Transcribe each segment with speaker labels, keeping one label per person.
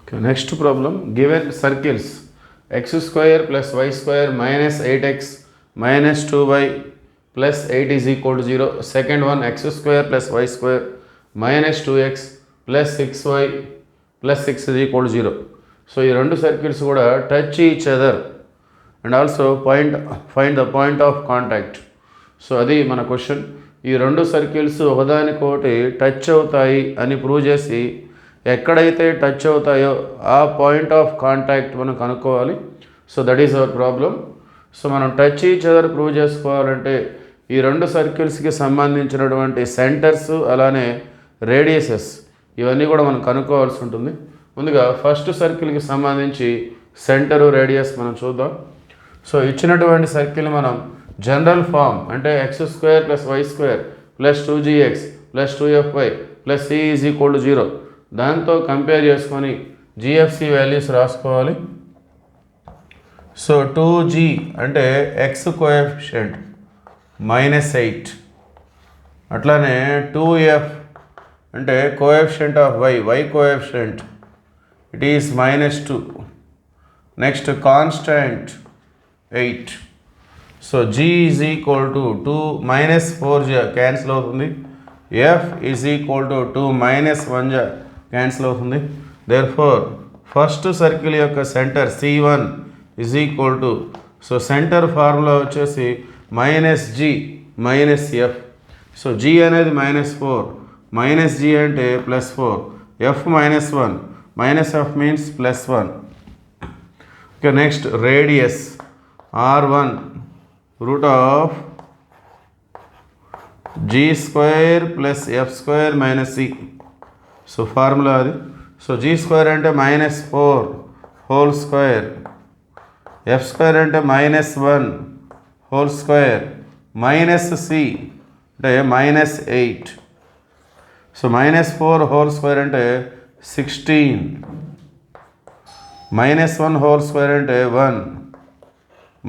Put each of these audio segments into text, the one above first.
Speaker 1: Okay, next problem. Given circles x square plus y square minus 8x minus 2y plus 8 is equal to 0. Second one, x square plus y square minus 2x plus 6y plus 6 is equal to 0. So ఈ రెండు circles కూడా touch each other and also find the point of contact. So అది మన question. ఈ రెండు circles ఒకదానికొకటి touch అవుతాయి అని ప్రూవ్ చేసి ఎక్కడైతే టచ్ అవుతాయో ఆ పాయింట్ ఆఫ్ కాంటాక్ట్ మనం కనుక్కోవాలి. So that is our problem. So మనం టచ్ ఈచ్ అదర్ ప్రూవ్ చేసుకోవాలంటే ఈ రెండు సర్కిల్స్కి సంబంధించినటువంటి సెంటర్స్ అలానే రేడియసెస్ ఇవన్నీ కూడా మనం కనుక్కోవాల్సి ఉంటుంది. ముందుగా ఫస్ట్ సర్కిల్కి సంబంధించి సెంటరు రేడియస్ మనం చూద్దాం. సో ఇచ్చినటువంటి సర్కిల్ మనం జనరల్ ఫామ్ అంటే x square plus y square plus 2gx plus 2fy plus c is equal to 0 దాంతో కంపేర్ చేసుకొని జిఎఫ్సి వాల్యూస్ రాసుకోవాలి. సో 2g అంటే ఎక్స్ కోఎఫిషియంట్ -8, అట్లానే 2f అంటే coefficient of y coefficient it is -2. Next constant 8. So g is equal to 2 -4 cancel అవుతుంది. f is equal to 2 -1 cancel అవుతుంది. Therefore first circle యొక్క centre C1 is equal to, so centre formula వచ్చేసి -g -f. సో g అనేది -4, -g అంటే +4, f -1, -f means +1. Okay, next radius r1 root of g square plus f square minus c. So formula అది. So g square అంటే -4 whole square, f square అంటే -1 whole square minus c అంటే -8. So -4 whole square అంటే 16, -1 whole square అంటే 1,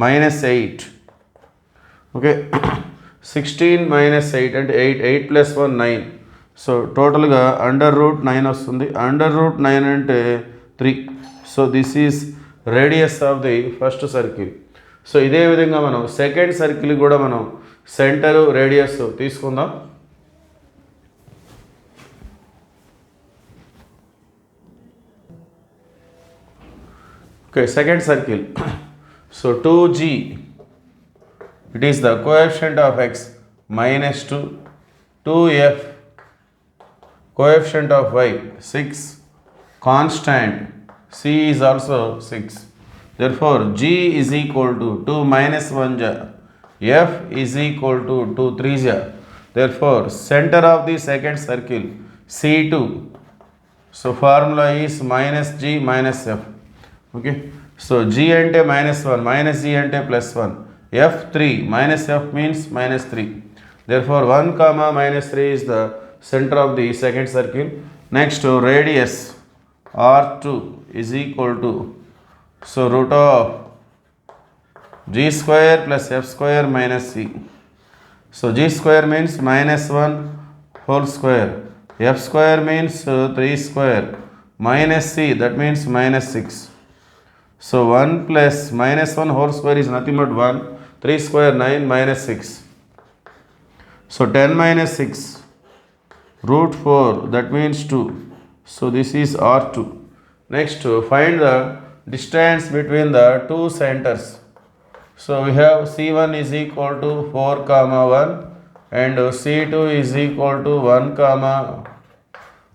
Speaker 1: -8. Okay, 16 -8 అంటే 8 + 1 9. So టోటల్గా √9 వస్తుంది. √9 అంటే 3. So this is radius of the first circle. So ఇదే విధంగా మనం సెకండ్ సర్కిల్ కూడా మనం సెంటర్ రేడియస్ తీసుకుందాం. Okay, second circle. So 2g it is the coefficient of x -2, 2f coefficient of y 6, constant c is also 6. Therefore g is equal to 2 -1 f is equal to 2 3 Therefore center of the second circle C2, so formula is -g -f. Okay, so g ante -1, -g ante +1, f3 -f means -3. Therefore 1 comma -3 is the center of the second circle. Next radius r2 is equal to, so root of g square plus f square minus c. So g square means -1 whole square, f square means 3 square, minus c that means -6. So 1 plus -1 whole square is nothing but 1, 3 square 9 -6. So 10 minus 6 √4 that means 2. So this is R2. Next find the distance between the two centers. So we have C1 is equal to 4 comma 1 and C2 is equal to 1 comma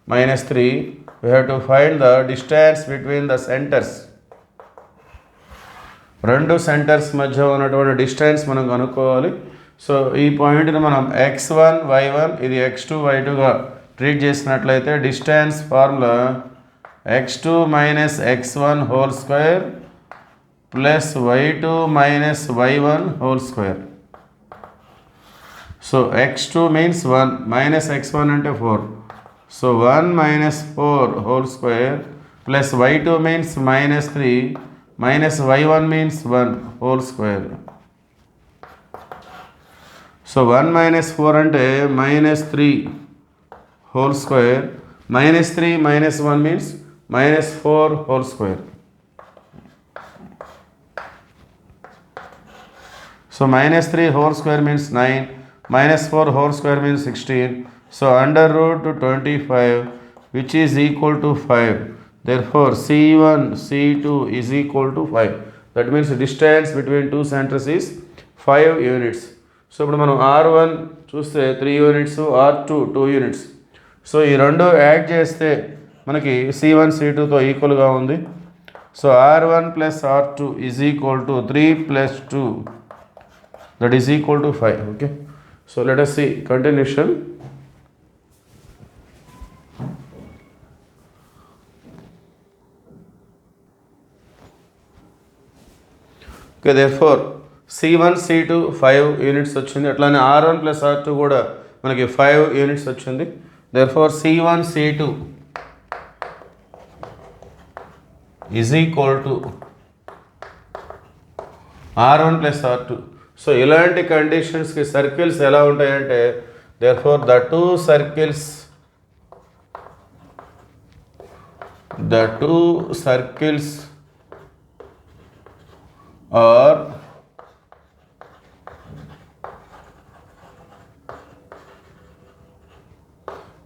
Speaker 1: -3. We have to find the distance between the centers. రెండు centres మధ్య ఉన్నటువంటి distance మనం కనుక్కోవాలి. So ఈ పాయింట్ని మనం x1 y1 ఇది x2 y2గా treat చేసినట్లయితే distance formula x2 minus x1 whole square plus y2 minus y1 whole square. So x2 means 1 minus x1 అంటే 4. So 1 minus 4 whole square plus y2 means -3 minus y1 means 1 whole square. So 1 minus 4 ante -3 whole square, -3 minus 1 means minus 4 whole square. So minus 3 whole square means 9, minus 4 whole square means 16. So under root 25, which is equal to 5. Therefore C1 C2 is equal to 5. That means the distance between two centers is 5 units. So ఇప్పుడు మనం R1 చూస్తే 3 units, R2 2 units. So ఈ రెండు add చేస్తే మనకి C1 C2తో ఈక్వల్గా ఉంది. So R1 plus R2 is equal to 3 plus 2, that is equal to 5. Okay, so let us see continuation. Okay, therefore C1 C2 5 units వచ్చింది. అట్లానే R1 plus R2 కూడా మనకి 5 units వచ్చింది. Therefore C1 C2 is equal to R1 plus R2. So ఇలాంటి కండిషన్స్కి circles ఎలా ఉంటాయంటే, therefore the two circles are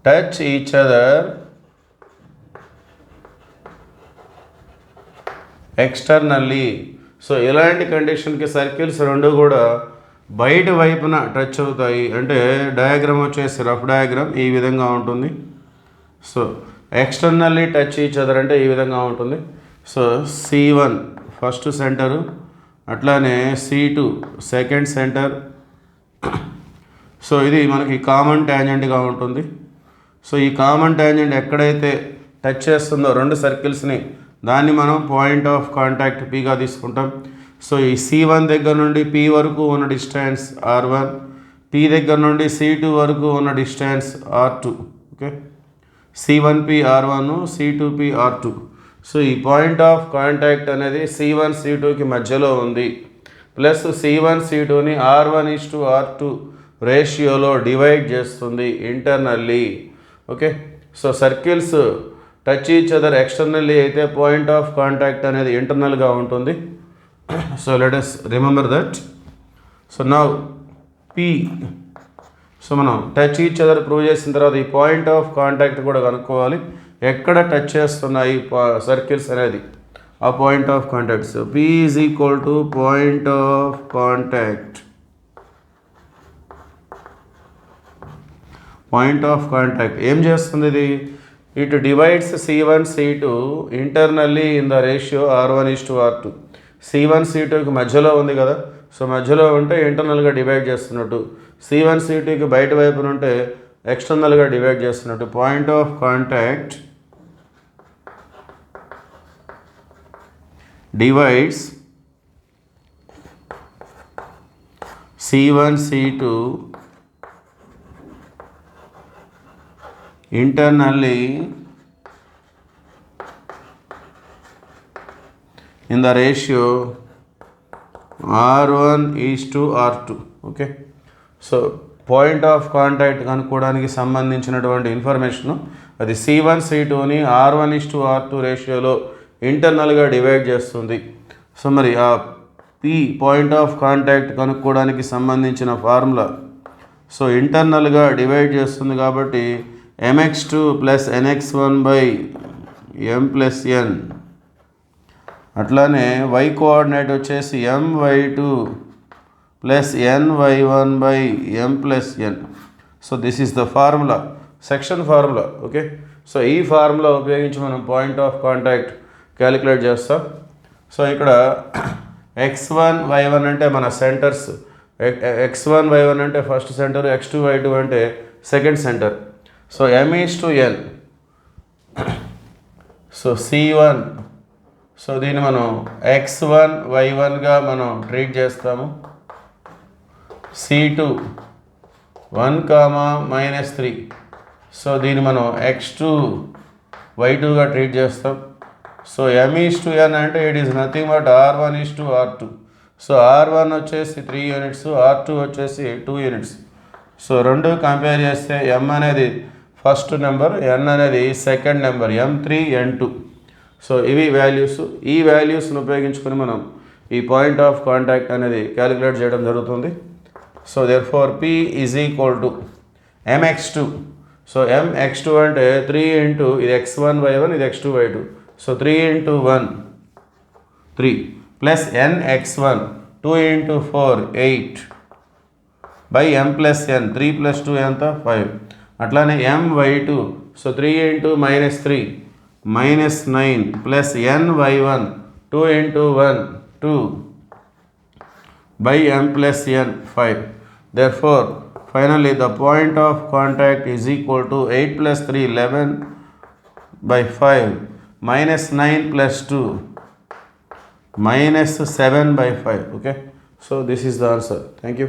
Speaker 1: touch each other externally. So ఇలాంటి కండిషన్కి circles రెండు కూడా బయట వైపున టచ్ అవుతాయి. అంటే డయాగ్రామ్ వచ్చేసి రఫ్ డయాగ్రామ్ ఈ విధంగా ఉంటుంది. So externally touch each other అంటే ఈ విధంగా ఉంటుంది. సో C1 ఫస్ట్ సెంటరు, అట్లానే C2 సెకండ్ సెంటర్. సో ఇది మనకి కామన్ ట్యాంజెంట్గా ఉంటుంది. సో ఈ కామన్ ట్యాంజెంట్ ఎక్కడైతే టచ్ చేస్తుందో రెండు సర్కిల్స్ని, దాన్ని మనం పాయింట్ ఆఫ్ కాంటాక్ట్ Pగా తీసుకుంటాం. సో ఈ C1 దగ్గర నుండి P వరకు ఉన్న డిస్టెన్స్ R1, P దగ్గర నుండి C2 వరకు ఉన్న distance R2. Okay, C1P R1, C2P R2. So ఈ పాయింట్ ఆఫ్ కాంటాక్ట్ అనేది C1 C2కి మధ్యలో ఉంది. ప్లస్ C1 C2ని R1:R2 రేషియోలో డివైడ్ చేస్తుంది internally. Okay, so circles touch each other externally అయితే పాయింట్ ఆఫ్ కాంటాక్ట్ అనేది ఇంటర్నల్గా ఉంటుంది. So let us remember that. So now P, so మనం టచ్ ఈచ్ అదర్ ప్రూవ్ చేసిన తర్వాత ఈ పాయింట్ ఆఫ్ కాంటాక్ట్ కూడా కనుక్కోవాలి. ఎక్కడ టచ్ చేస్తున్నాయి సర్కిల్స్ అనేది ఆ point of contact. So P is equal to point of contact. Point of contact ఏం చేస్తుంది ఇది? It divides C1 C2 internally in the ratio R1:R2. C1 C2కి మధ్యలో ఉంది కదా, సో మధ్యలో ఉంటే ఇంటర్నల్గా డివైడ్ చేస్తున్నట్టు, C1 C2కి బయట వైపున ఉంటే ఎక్స్టర్నల్గా డివైడ్ చేస్తున్నట్టు. Point of contact divides C1 C2 internally in the ratio R1:R2. Okay, so point of contact కనుక్కోవడానికి సంబంధించినటువంటి ఇన్ఫర్మేషను అది C1 C2ని R1:R2 రేషియోలో ఇంటర్నల్గా డివైడ్ చేస్తుంది. సో మరి ఆ P పాయింట్ ఆఫ్ కాంటాక్ట్ కనుక్కోవడానికి సంబంధించిన ఫార్ములా, సో ఇంటర్నల్గా డివైడ్ చేస్తుంది కాబట్టి mx2 + nx1/m+n. అట్లానే y కోఆర్డినేట్ వచ్చేసి my2 + ny1/m+n. So this is the formula, section formula. Okay, so ఈ ఫార్ములా ఉపయోగించి మనం పాయింట్ ఆఫ్ కాంటాక్ట్ క్యాలిక్యులేట్ చేస్తాం. సో ఇక్కడ x1 y1 అంటే మన సెంటర్స్, x1 y1 అంటే ఫస్ట్ సెంటర్, x2 y2 అంటే second centre. So m:n. So C1, so దీన్ని మనం x1 y1గా మనం ట్రీట్ చేస్తాము. C2 1, -3, సో దీన్ని మనం x2 y2గా ట్రీట్ చేస్తాం. సో m:n అంటే it is nothing but R1:R2. So R1 వచ్చేసి 3 యూనిట్స్, R2 వచ్చేసి 2 యూనిట్స్. సో రెండు కంపేర్ చేస్తే m అనేది ఫస్ట్ నెంబర్, n అనేది second number, m3 n2. So ఇవి వాల్యూస్. ఈ వాల్యూస్ను ఉపయోగించుకొని మనం ఈ పాయింట్ ఆఫ్ కాంటాక్ట్ అనేది క్యాలిక్యులేట్ చేయడం జరుగుతుంది. So therefore P is equal to mx2. So mx2 అంటే 3 ఇంటూ ఇది x1y1 ఇది x2y2. So 3 into 1 3 plus nx1 2 into 4 8 by m plus n 3 plus 2 ఎంత 5. అట్లానే my2 so 3 into minus 3 minus 9 plus ny1 2 into 1 2 by m plus n 5. Therefore, finally the point of contact is equal to 8 plus 3 11 by 5 minus 9 plus 2 minus 7 by 5. Okay, so this is the answer. Thank you.